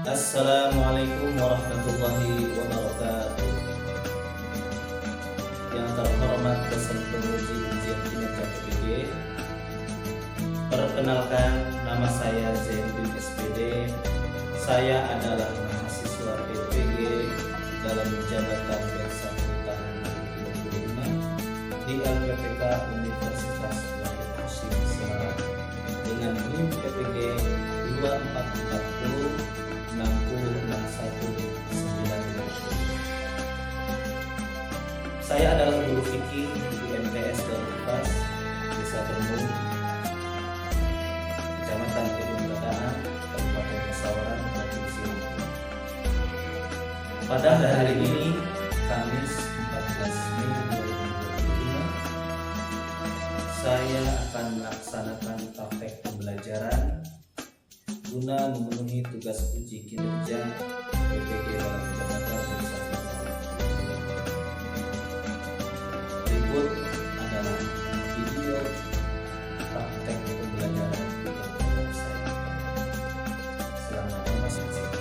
Assalamualaikum warahmatullahi wabarakatuh. Yang terhormat dosen penguji ujian kinerja PPG, perkenalkan, nama saya Zainuddin SPD. Saya adalah mahasiswa PPG dalam jabatan B1 tahun 2025 di LPPK Universitas Wahid Hasyim Semarang dengan NIM PPG 2440 606190. Saya adalah guru fikih di MTS dan UPAS Desa Tembung, Kecamatan Kedung Gataan, Kabupaten Pesawaran, Provinsi Riau. Pada hari ini, Kamis 14 Mei 2025, saya akan melaksanakan praktek pembelajaran guna memenuhi tugas uji kinerja PPG dalam jabatan bersama. Berikut adalah video praktek pembelajaran yang saya. Selamat menyaksikan.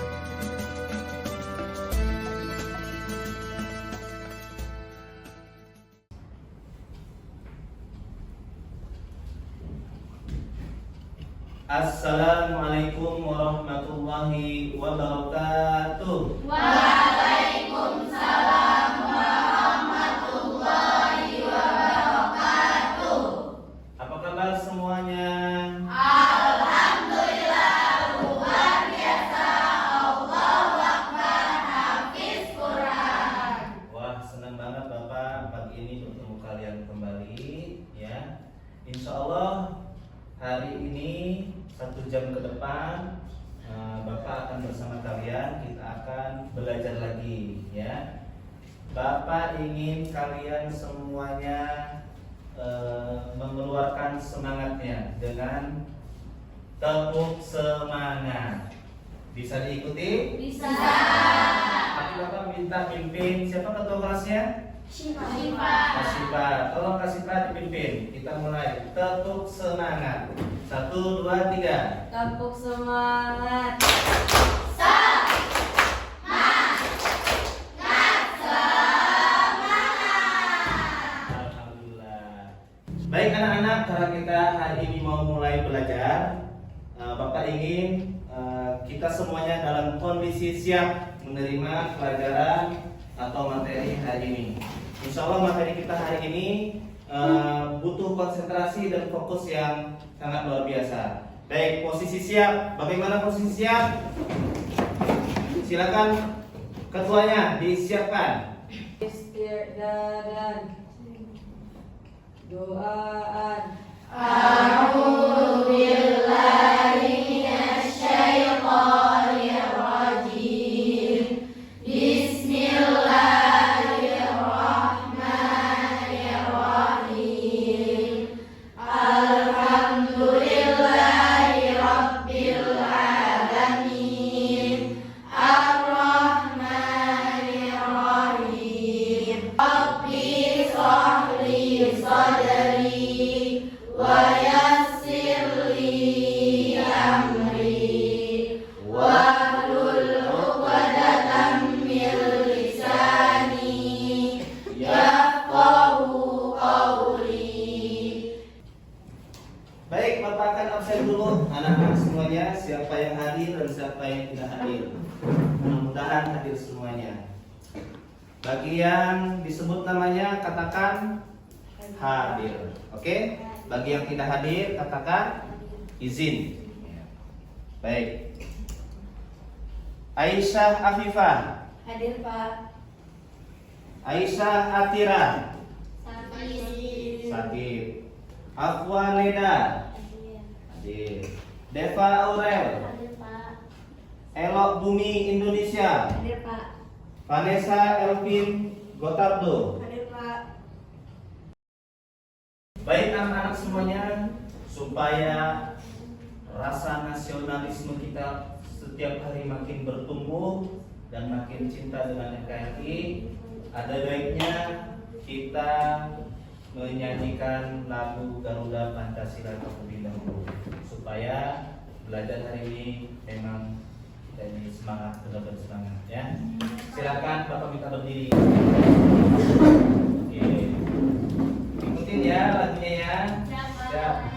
Assalamualaikum warahmatullahi wabarakatuh. Waalaikumsalam warahmatullahi wabarakatuh. Apa kabar semuanya? Alhamdulillah, luar biasa. Allahu Akbar, hafiz Quran. Wah, senang banget Bapak pagi ini bertemu kalian kembali ya. Insya Allah hari ini 1 jam ke depan Bapak akan bersama kalian, kita akan belajar lagi ya. Bapak ingin kalian semuanya mengeluarkan semangatnya dengan tepuk semangat. Bisa diikuti? Bisa. Tapi Bapak minta pimpin, siapa ketua kelasnya? Syifa. Kak Syifa, tolong Kak Syifa dipimpin. Kita mulai, tepuk semangat. 1, 2, 3. Tepuk semangat. Alhamdulillah. Baik anak-anak, karena kita hari ini mau mulai belajar, Bapak ingin kita semuanya dalam kondisi siap menerima pelajaran atau materi hari ini. Insya Allah materi kita hari ini butuh konsentrasi dan fokus yang sangat luar biasa. Baik, posisi siap. Bagaimana posisi siap? Silakan ketuanya disiapkan. Istiqdadan. Doaan. A'udzu billahi minasyaitonir rajim. Bismillahirrahmanirrahim. Alhamdulillahi rabbil alamin. Ar-Rahmanir-Rahim. Rabbi shrah li sadri wa yassir li amri wahlul 'uqdatam min lisani yafqahu qawli. Baik, Bapak akan absen dulu anak-anak semuanya, siapa yang hadir dan siapa yang tidak hadir. Mudah-mudahan hadir semuanya. Bagi yang disebut namanya katakan hadir. Oke? Bagi yang tidak hadir katakan izin. Baik. Aisyah Afifah, Hadir Pak. Aisyah Atira, Hadir. Sakit. Afwan Neda, hadir. Deva Aurel, Hadir Pak. Elok Bumi Indonesia, Hadir Pak. Vanessa Elvin Gotardo. Hadir Pak. Baik anak-anak semuanya, supaya rasa nasionalisme kita setiap hari makin bertumbuh dan makin cinta dengan NKRI, ada baiknya kita menyanyikan lagu Garuda Pancasila terlebih dahulu supaya belajar hari ini memang kita ini Semangat, tetap bersemangat ya. Silakan Bapak minta berdiri. Oke. Ikutin ya lagunya ya. Siap.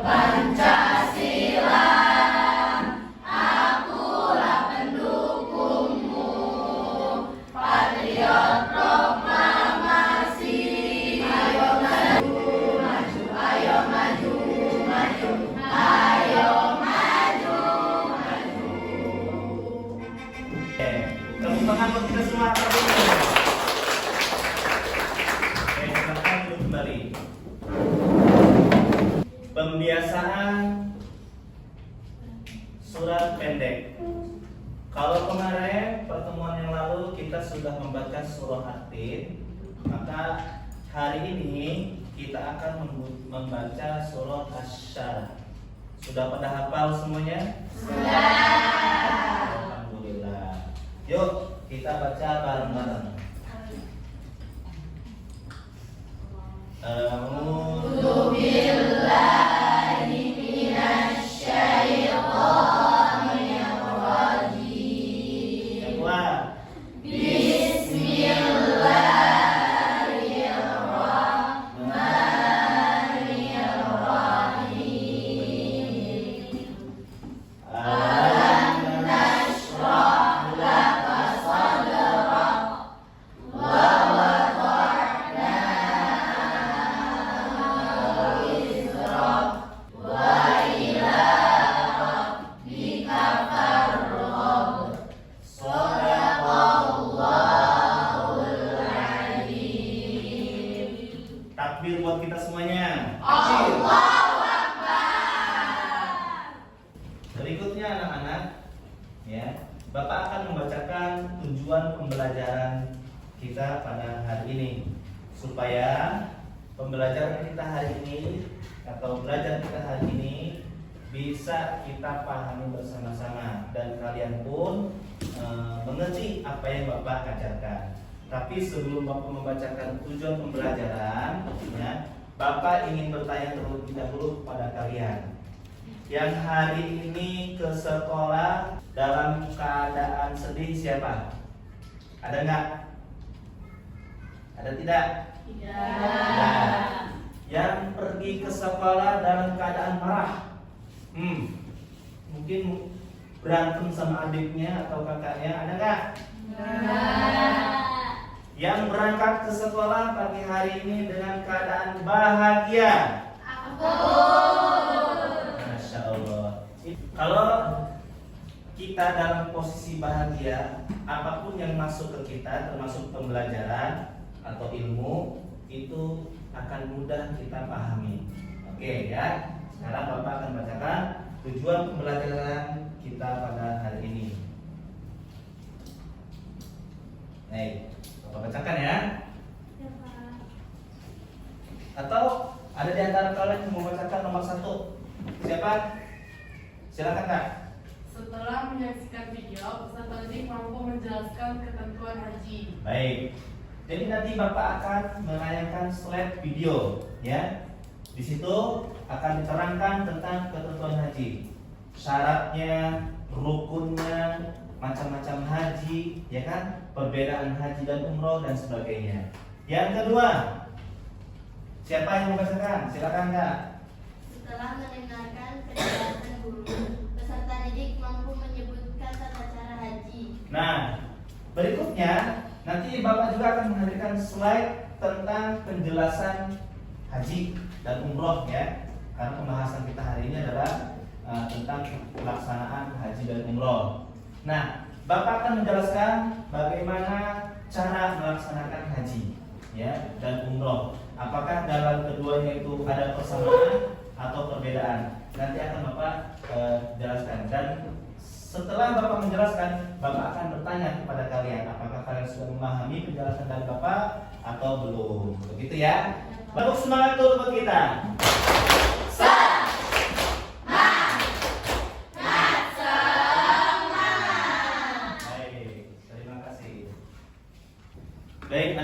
Pancasila, akulah pendukungmu, patriot proklamasi. Ayo maju, maju, ayo maju, maju, ayo maju, maju. Oke, tepuk tangan buat kita semua hari ini. Oke, silakan duduk kembali. Pembiasaan surat pendek. Kalau kemarin pertemuan yang lalu kita sudah membaca surah At-Tin, maka hari ini kita akan membaca surah Asy-Syarah. Sudah pada hafal semuanya? Sudah. Alhamdulillah. Yuk kita baca bareng-bareng. A'udzu billahi minasy syaithanir rajim. Yang kuat. Bismillahirrahmanirrahim. Alam nashrah laka sadrak wa wada'na wizrak wa ila rabbika farghab. Shadaqallahul adzim. Takbir buat kita semuanya. Allahu Akbar. Berikutnya anak-anak, ya, Bapak akan membacakan tujuan pembelajaran kita pada hari ini supaya pembelajaran kita hari ini atau belajar kita hari ini bisa kita pahami bersama-sama dan kalian pun mengerti apa yang Bapak ajarkan. Tapi sebelum Bapak membacakan tujuan pembelajaran, ya, Bapak ingin bertanya terlebih dahulu kepada kalian yang hari ini ke sekolah dalam keadaan sedih siapa? Ada nggak? Ada tidak? Tidak. Yang pergi ke sekolah dalam keadaan marah, mungkin berantem sama adiknya atau kakaknya, ada nggak? Yang berangkat ke sekolah pagi hari ini dengan keadaan bahagia. Masya Allah. Kalau kita dalam posisi bahagia, apapun yang masuk ke kita, termasuk pembelajaran atau ilmu, itu akan mudah kita pahami. Oke ya. Sekarang Bapak akan bacakan tujuan pembelajaran kita pada hari ini. Baik, Bapak bacakan ya. Atau ada di antara kalian yang mau bacakan nomor 1? Siapa? Silakan Kak. Setelah menyaksikan video, peserta didik mampu menjelaskan ketentuan haji. Baik. Jadi nanti Bapak akan menayangkan slide video, ya. Di situ akan diterangkan tentang ketentuan haji, syaratnya, rukunnya, macam-macam haji, ya kan? Perbedaan haji dan umroh dan sebagainya. Yang kedua, siapa yang membacakan? Silakan Kak. Setelah mendengarkan penjelasan guru, peserta didik mampu menyebutkan tata cara haji. Nah, berikutnya nanti Bapak juga akan menghadirkan slide tentang penjelasan haji dan umroh ya. Karena pembahasan kita hari ini adalah tentang pelaksanaan haji dan umroh. Nah, Bapak akan menjelaskan bagaimana cara melaksanakan haji ya dan umroh. Apakah dalam keduanya itu ada persamaan atau perbedaan? Nanti akan Bapak jelaskan. Dan setelah Bapak menjelaskan, Bapak akan bertanya kepada kalian, apakah kalian sudah memahami penjelasan dari Bapak atau belum? Begitu ya. Bapak semangat dulu buat kita. Semangat,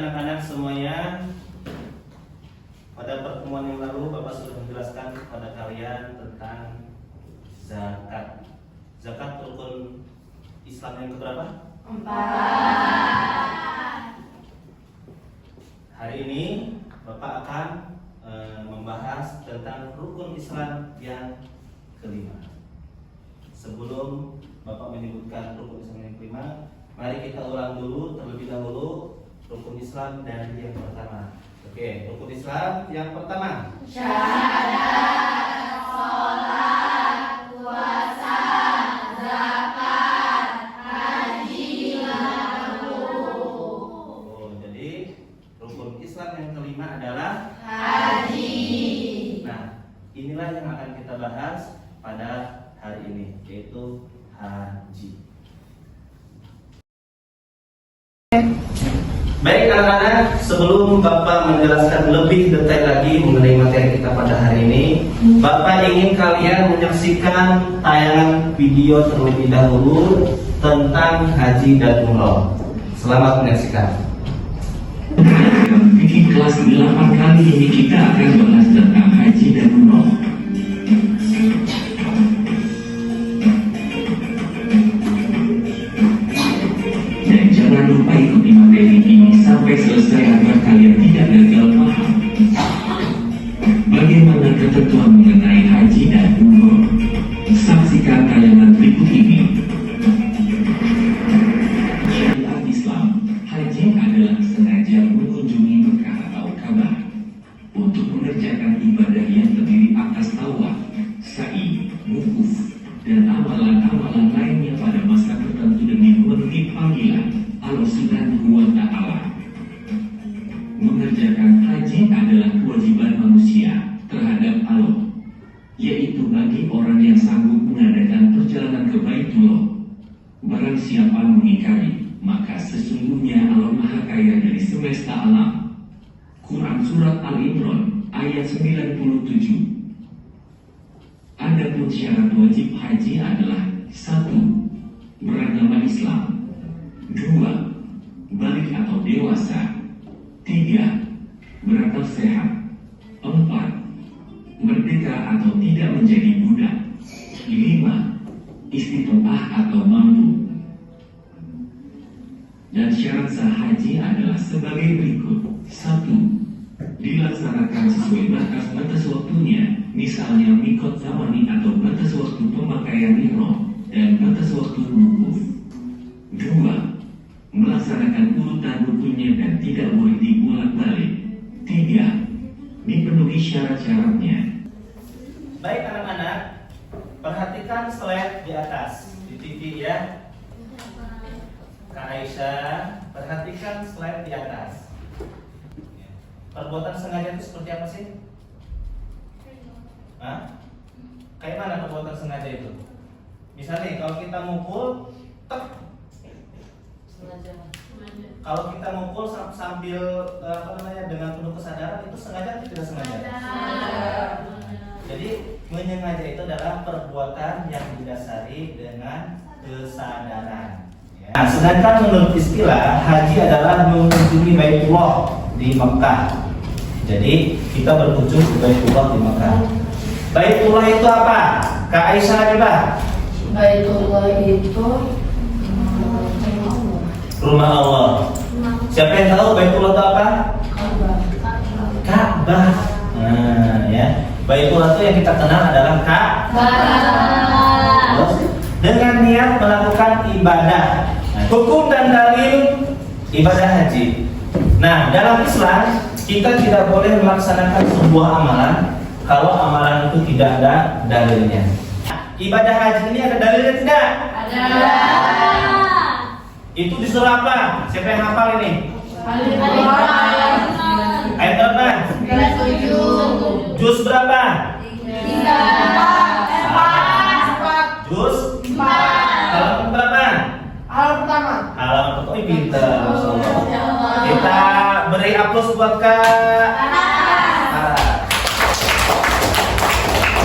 anak-anak semuanya, pada pertemuan yang lalu Bapak sudah menjelaskan kepada kalian tentang zakat. Zakat rukun Islam yang keberapa? 4. Hari ini Bapak akan membahas tentang rukun Islam yang kelima. Sebelum Bapak menyebutkan rukun Islam yang kelima, mari kita ulang dulu terlebih dahulu rukun Islam dari yang pertama. Oke, rukun Islam yang pertama. Syahadat, sholat, puasa, zakat, haji, Oh, jadi rukun Islam yang kelima adalah haji. Nah, inilah yang akan kita bahas pada hari ini, yaitu haji. Baik anak-anak, sebelum Bapak menjelaskan lebih detail lagi mengenai materi kita pada hari ini, Bapak ingin kalian menyaksikan tayangan video terlebih dahulu tentang haji dan umroh. Selamat menyaksikan. Fikih kelas 8 kali ini kita akan bahas tentang haji dan umroh. Dan jangan lupa ikuti materi ini sampai selesai agar kalian tidak gagal paham. Bagaimana ketentuan mengenai haji dan umroh? Saksikan tayangan berikut ini. Syariat Islam, haji adalah sengaja mengunjungi Mekah atau Ka'bah untuk mengerjakan ibadah yang terdiri atas tawaf, sa'i, wukuf, dan amalan-amalan lainnya pada masa tertentu demi memenuhi panggilan Allah Subhanahu wa Ta'ala. Mengerjakan haji adalah kewajiban manusia terhadap Allah, yaitu bagi orang yang sanggup mengadakan perjalanan ke Baitullah. Barang siapa mengingkari, maka sesungguhnya Allah Maha Kaya dari semesta alam. Quran Surat Al-Imran ayat 97. Adapun syarat wajib haji adalah 1. Beragama Islam, 2. Balik atau dewasa, 3. Berakal sehat, 4. Merdeka atau tidak menjadi budak, 5. Istitoah atau mampu. Dan syarat sah haji adalah sebagai berikut. 1. Dilaksanakan sesuai batas waktunya, misalnya mikot zamani atau batas waktu pemakaian ihram dan batas waktu wukuf. 2. Melaksanakan urutan rukunnya dan tidak boleh dibolak-balik. 3. Dipenuhi syarat-syaratnya. Baik anak-anak, perhatikan slide di atas di TV ya. Kak Aisyah, perhatikan slide di atas. Perbuatan sengaja itu seperti apa sih? Hah? Kayak mana perbuatan sengaja itu? Misalnya kalau kita mukul, tek. Kalau kita mukul sambil dengan penuh kesadaran, itu sengaja atau tidak sengaja? Jadi menyengaja itu adalah perbuatan yang didasari dengan kesadaran. Nah, sedangkan menurut istilah haji adalah mengunjungi Baitullah di Mekah. Jadi kita berkunjung ke Baitullah di Mekah. Baitullah itu apa? Kak Aisyah coba. Baitullah itu Rumah Allah. Siapa yang tahu Baitullah itu apa? Ka'bah. Nah, ya. Baitullah itu yang kita kenal adalah Ka'bah. Dengan niat melakukan ibadah. Nah, hukum dan dalil ibadah haji. Nah, dalam Islam kita tidak boleh melaksanakan sebuah amalan kalau amalan itu tidak ada dalilnya. Ibadah haji ini ada dalilnya tidak? ada. Itu disuruh apa? Siapa yang hafal ini? Al-Imran Ayat berapa? 37. Juz berapa? 3. Juz 4. halaman berapa? Hal pertama. Halaman pertama. Oh, pinter, Masya Allah. Kita beri aplaus buat Kak.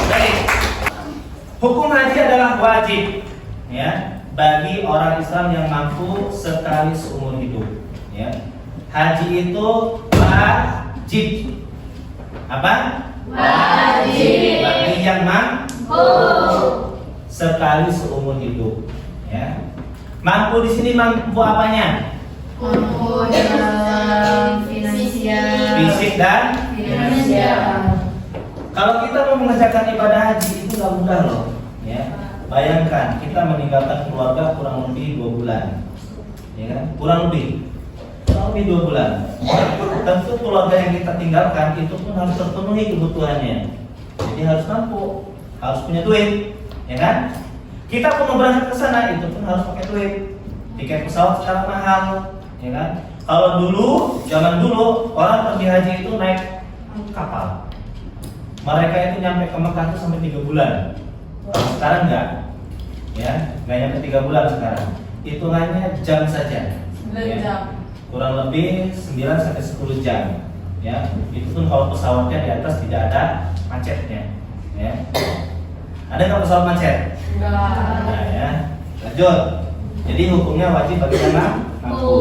Baik. Hukum haji adalah wajib, ya, bagi orang Islam yang mampu sekali seumur hidup. Ya. Haji itu wajib. Apa? Wajib. Bagi yang mampu. Sekali seumur hidup. Ya. Mampu di sini mampu apanya? Mampu dalam finansial. Fisik dan Finansial. kalau kita mau mengerjakan ibadah haji itu nggak mudah loh. Ya. Bayangkan kita meninggalkan keluarga kurang lebih 2 bulan. Ya kan? Kurang lebih 2 bulan. Tentu keluarga yang kita tinggalkan itu pun harus terpenuhi kebutuhannya. Jadi harus mampu, harus punya duit, ya kan? Kita pun mau berangkat ke sana itu pun harus pakai duit. Tiket pesawat sekarang mahal, ya kan? Kalau dulu, zaman dulu orang pergi haji itu naik kapal. Mereka itu nyampe ke Mekah itu sampai 3 bulan. Sekarang enggak, ya, nggak nyampe 3 bulan sekarang. Hitungannya jam saja. 9 jam. Kurang lebih 9 sampai 10 jam. Ya, itu pun kalau pesawatnya di atas tidak ada macetnya. Ya. Ada nggak pesawat macet? Enggak. Nah, ya. Lanjut. Jadi hukumnya wajib bagi yang mampu.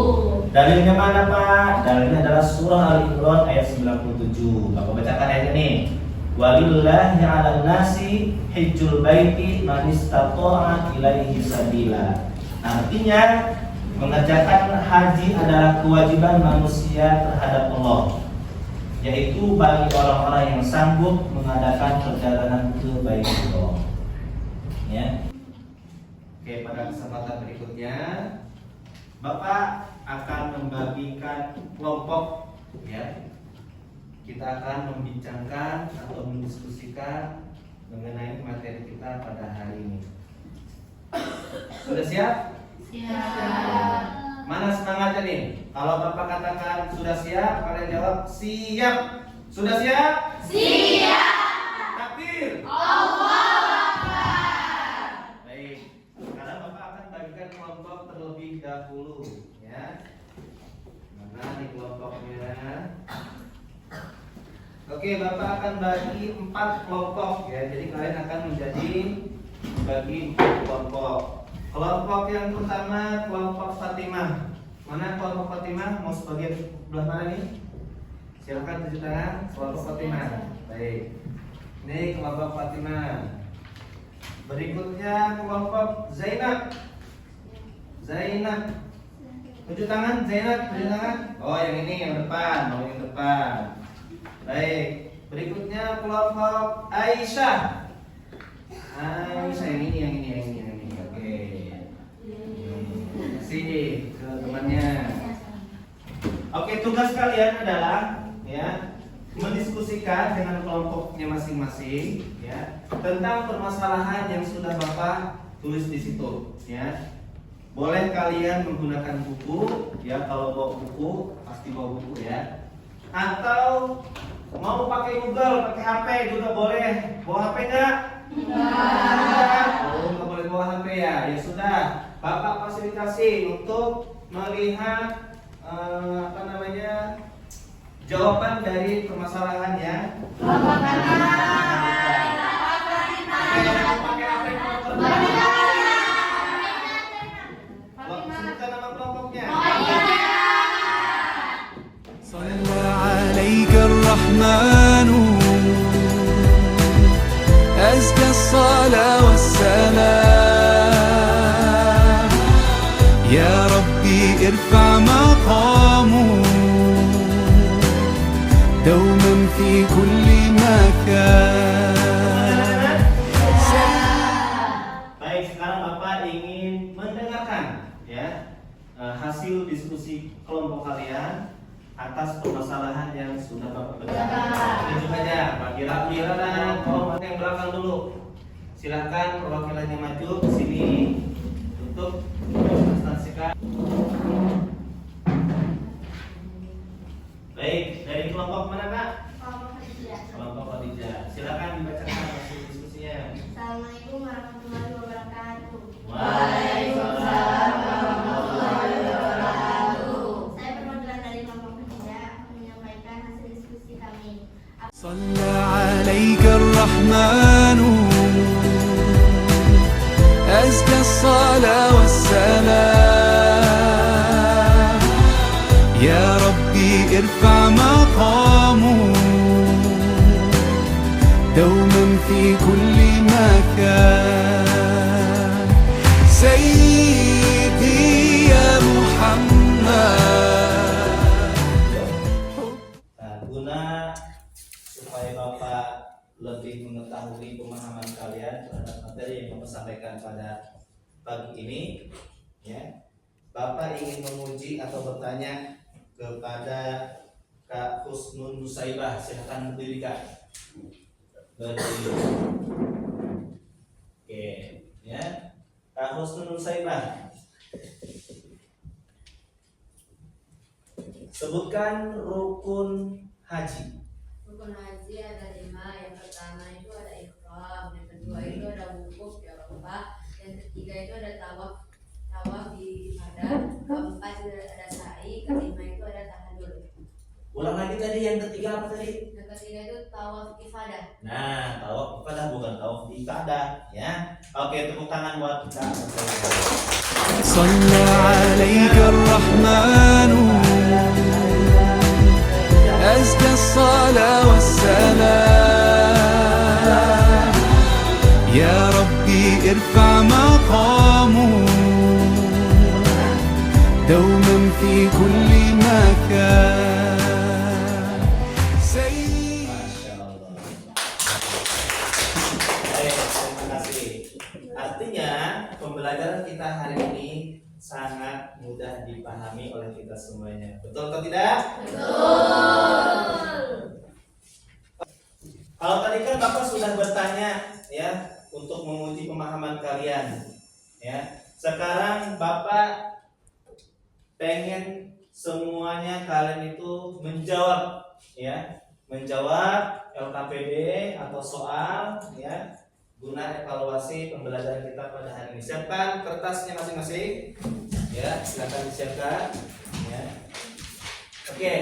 Dalilnya mana Pak? Dalilnya adalah surah Al-Imran ayat 97. Bapak bacakan ayat ini. Walillahi 'alan nasi hijjul baiti man istata'a ilaihi sabila. Artinya mengerjakan haji adalah kewajiban manusia terhadap Allah, yaitu bagi orang-orang yang sanggup mengadakan perjalanan ke Baitullah. Ya. Oke, pada kesempatan berikutnya Bapak akan membagikan kelompok, ya. Kita akan membincangkan atau mendiskusikan mengenai materi kita pada hari ini. Sudah siap? Siap. Mana semangatnya nih? Kalau Bapak katakan sudah siap, kalian jawab siap. Sudah siap? Siap. Takbir. Allahu Akbar. Baik. Sekarang Bapak akan bagikan kelompok terlebih dahulu, ya. Mana nih kelompoknya? Oke, Bapak akan bagi 4 kelompok, ya. Jadi kalian akan menjadi bagi 4 kelompok. Kelompok yang pertama kelompok Fatimah. Mana kelompok Fatimah? Mau sebagian belah mana nih? Silakan tunjuk tangan. Kelompok Fatimah. Baik. Ini kelompok Fatimah. Berikutnya kelompok Zainab. Zainab. Tunjuk tangan. Zainab. Tunjuk tangan. Oh, yang ini yang depan. Oh, yang depan. Baik. Berikutnya kelompok Aisyah. Aisyah yang ini. Oke. Kasih ke temannya. Oke, tugas kalian adalah, ya, mendiskusikan dengan kelompoknya masing-masing, ya, tentang permasalahan yang sudah Bapak tulis di situ, ya. Boleh kalian menggunakan buku, ya. Kalau bawa buku pasti bawa buku, ya. Atau mau pakai Google, pakai HP juga boleh. Bawa HP enggak? Enggak. Oh, enggak boleh bawa HP ya. Ya sudah, Bapak fasilitasi untuk melihat jawaban dari permasalahannya. Sebutkan nama kelompoknya. صلى عليك الرحمن أزكى الصلاة والسلام يا ربي ارفع مقامه دوما في كل مكان. Baik, sekarang Bapak ingin mendengarkan, ya, hasil diskusi kelompok kalian atas permasalahan yang sudah Bapak berikan. Tunjuk aja, Pak Kira dan kelompok yang belakang dulu. Silakan perwakilannya maju ke sini untuk mempresentasikan. Baik, dari kelompok mana Pak? Kelompok Khadijah. Kelompok Khadijah. Silakan dibacakan hasil diskusinya. Assalamualaikum warahmatullahi wabarakatuh. Waalaikumsalam warahmatullahi wabarakatuh. Saya perwakilan dari kelompok Khadijah akan menyampaikan hasil diskusi kami. صلى عليك الرحمن أزكى الصلاة والسلام يا رب ارفع مقامه دوما في كل مكان سيدي يا محمد. Nah, guna supaya Bapak lebih mengetahui pemahaman kalian terhadap materi yang Bapak sampaikan pada pagi ini, ya, Bapak ingin memuji atau bertanya kepada Kak Husnul Nusaibah. Silakan berdiri, Kak. Berdiri. Oke, ya, Kak Husnul Nusaibah. Sebutkan rukun haji. Rukun haji ada 5. Yang pertama itu ada ihram, yang kedua itu ada wukuf di Arafah, yang ketiga itu ada tawaf di Padang, keempat itu ada sa'i, kelima itu ada tahallul. Ulang lagi tadi, yang ketiga apa tadi? Yang ketiga itu tawaf ifadah. Nah, tawaf ifadah bukan tawaf ifadah, ya. Oke, tepuk tangan buat kita. صلى عليك الرحمن أزكى الصلاة والسلام يا ربي ارفع مقامه دوما في كل مكان Masya Allah. Baik, terima kasih. Artinya pembelajaran kita hari ini sangat mudah dipahami oleh kita semuanya. Betul atau tidak? Kalau tadi kan Bapak sudah bertanya, ya, untuk menguji pemahaman kalian, ya. Sekarang Bapak pengen semuanya kalian itu menjawab, ya, menjawab LKPD atau soal, ya, guna evaluasi pembelajaran kita pada hari ini. Siapkan kertasnya masing-masing, ya, silakan disiapkan, ya. Oke,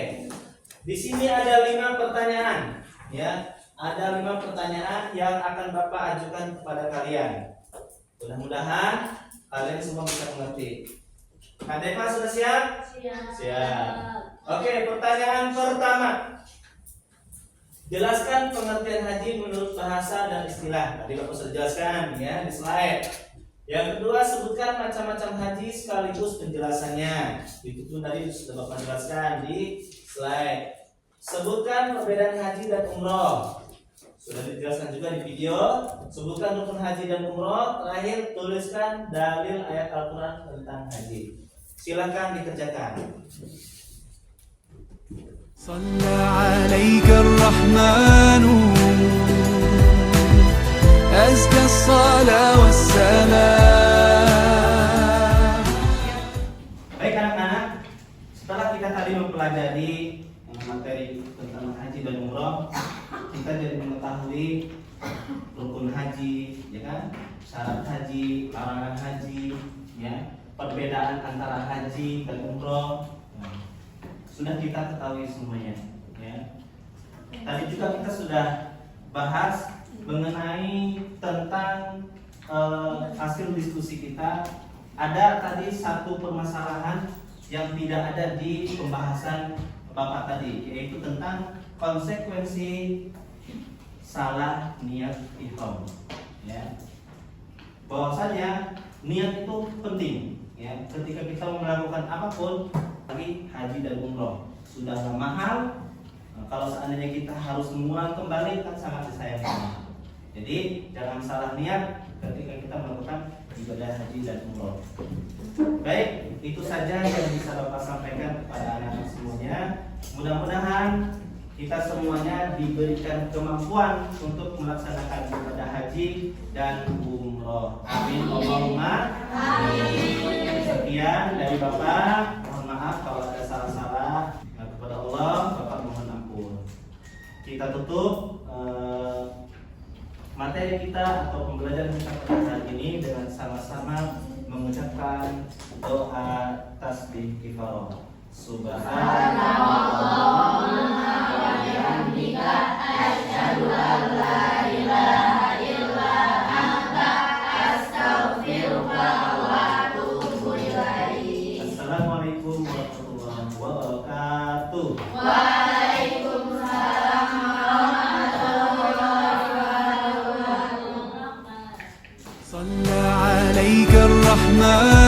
di sini ada 5 pertanyaan, ya, ada 5 pertanyaan yang akan Bapak ajukan kepada kalian. Mudah-mudahan kalian semua bisa mengerti. Kak Deva sudah siap? Siap. Oke, pertanyaan pertama. Jelaskan pengertian haji menurut bahasa dan istilah. Tadi Bapak sudah jelaskan, ya, di slide. Yang kedua, sebutkan macam-macam haji sekaligus penjelasannya. Itu pun tadi sudah Bapak jelaskan di slide. Sebutkan perbedaan haji dan umroh. Sudah dijelaskan juga di video. Sebutkan rukun haji dan umroh. Terakhir, tuliskan dalil ayat Al-Quran tentang haji. Silakan dikerjakan. صلى عليك الرحمن أزكى الصلاة والسلام. Baik anak-anak, setelah kita tadi mempelajari materi tentang haji dan umroh, kita jadi mengetahui rukun haji, ya kan, syarat haji, larangan haji, ya, perbedaan antara haji dan umroh. Sudah kita ketahui semuanya, ya. Tadi juga kita sudah bahas mengenai tentang hasil diskusi kita. Ada tadi satu permasalahan yang tidak ada di pembahasan Bapak tadi, yaitu tentang konsekuensi salah niat ihram, ya. Bahwasanya niat itu penting, ya. Ketika kita melakukan apapun, lagi haji dan umroh, sudahlah mahal. Kalau seandainya kita harus mengulang kembali, kan sangat disayangkan. Jadi jangan salah niat ketika kita melakukan ibadah haji dan umroh. Baik, itu saja yang bisa Bapak sampaikan kepada anak-anak semuanya. Mudah-mudahan kita semuanya diberikan kemampuan untuk melaksanakan ibadah haji dan umroh. Amin Allahumma amin. Sekian dari Bapak. Mohon maaf kalau ada salah-salah. Kepada Allah Bapak mohon ampun. Kita tutup materi kita atau pembelajaran kita pada hari ini dengan sama-sama mengucapkan doa tasbih kifarah. Subhanallah wa bihamdika asyhadu an la ilaha illa anta astaghfiruka wa atubu ilaik. Assalamualaikum warahmatullahi wabarakatuh. wabarakatuh. Waalaikumsalam warahmatullahi wabarakatuh. صلى عليك الرحمن